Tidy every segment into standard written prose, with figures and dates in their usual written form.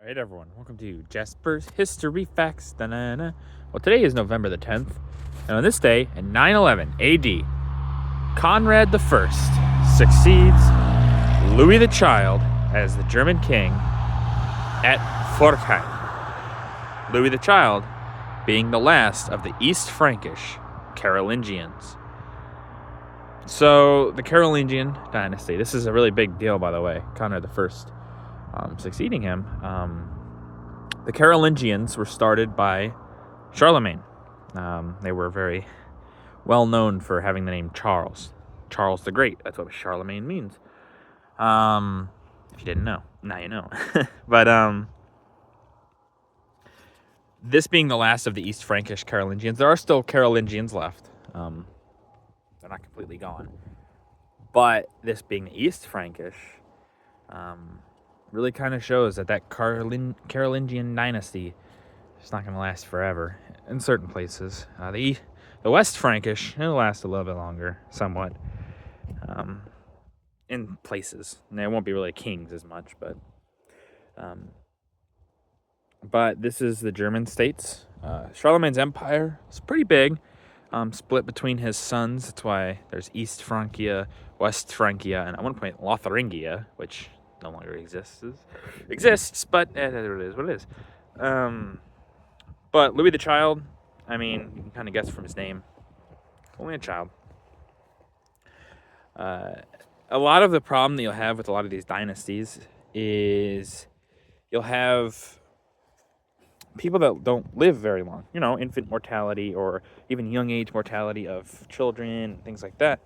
Alright everyone, welcome to Jasper's History Facts. Da-na-na. Well, today is November the 10th, and on this day, in 911 AD, Conrad I succeeds Louis the Child as the German king at Forchheim. Louis the Child being the last of the East Frankish Carolingians. So, the Carolingian dynasty, this is a really big deal, by the way, Conrad I succeeding him. The Carolingians were started by Charlemagne. They were very well known for having the name Charles the Great. That's what Charlemagne means. If you didn't know, now you know. But this being the last of the East Frankish Carolingians, there are still Carolingians left. They're not completely gone. But this being the East Frankish, really kind of shows that Carolingian dynasty is not going to last forever in certain places. The West Frankish, it'll last a little bit longer, somewhat, in places. And they won't be really kings as much, but this is the German states. Charlemagne's empire is pretty big, split between his sons. That's why there's East Francia, West Francia, and at one point Lotharingia, which no longer exists, but it is what it is. But Louis the Child, I mean, you can kind of guess from his name, only a child. A lot of the problem that you'll have with a lot of these dynasties is you'll have people that don't live very long. You know, infant mortality or even young age mortality of children, things like that.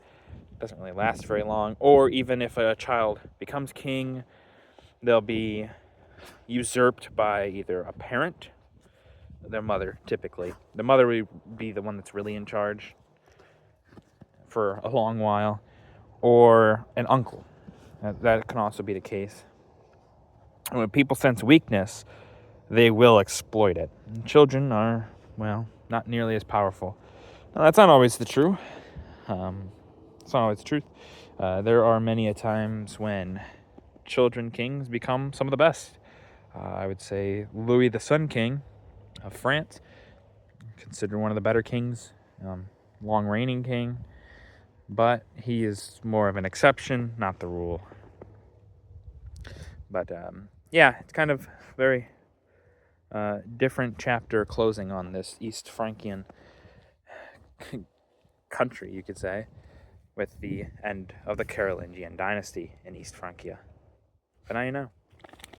Doesn't really last very long. Or even if a child becomes king, they'll be usurped by either a parent, their mother typically. The mother will be the one that's really in charge for a long while, or an uncle. That can also be the case. And when people sense weakness, they will exploit it. And children are, well, not nearly as powerful. Now, that's not always the truth. It's not always the truth. There are many a times when children kings become some of the best. I would say Louis the Sun King of France, considered one of the better kings, long reigning king, but he is more of an exception, not the rule. But yeah, it's kind of very different chapter closing on this East Frankian country, you could say, with the end of the Carolingian dynasty in East Francia. But now you know.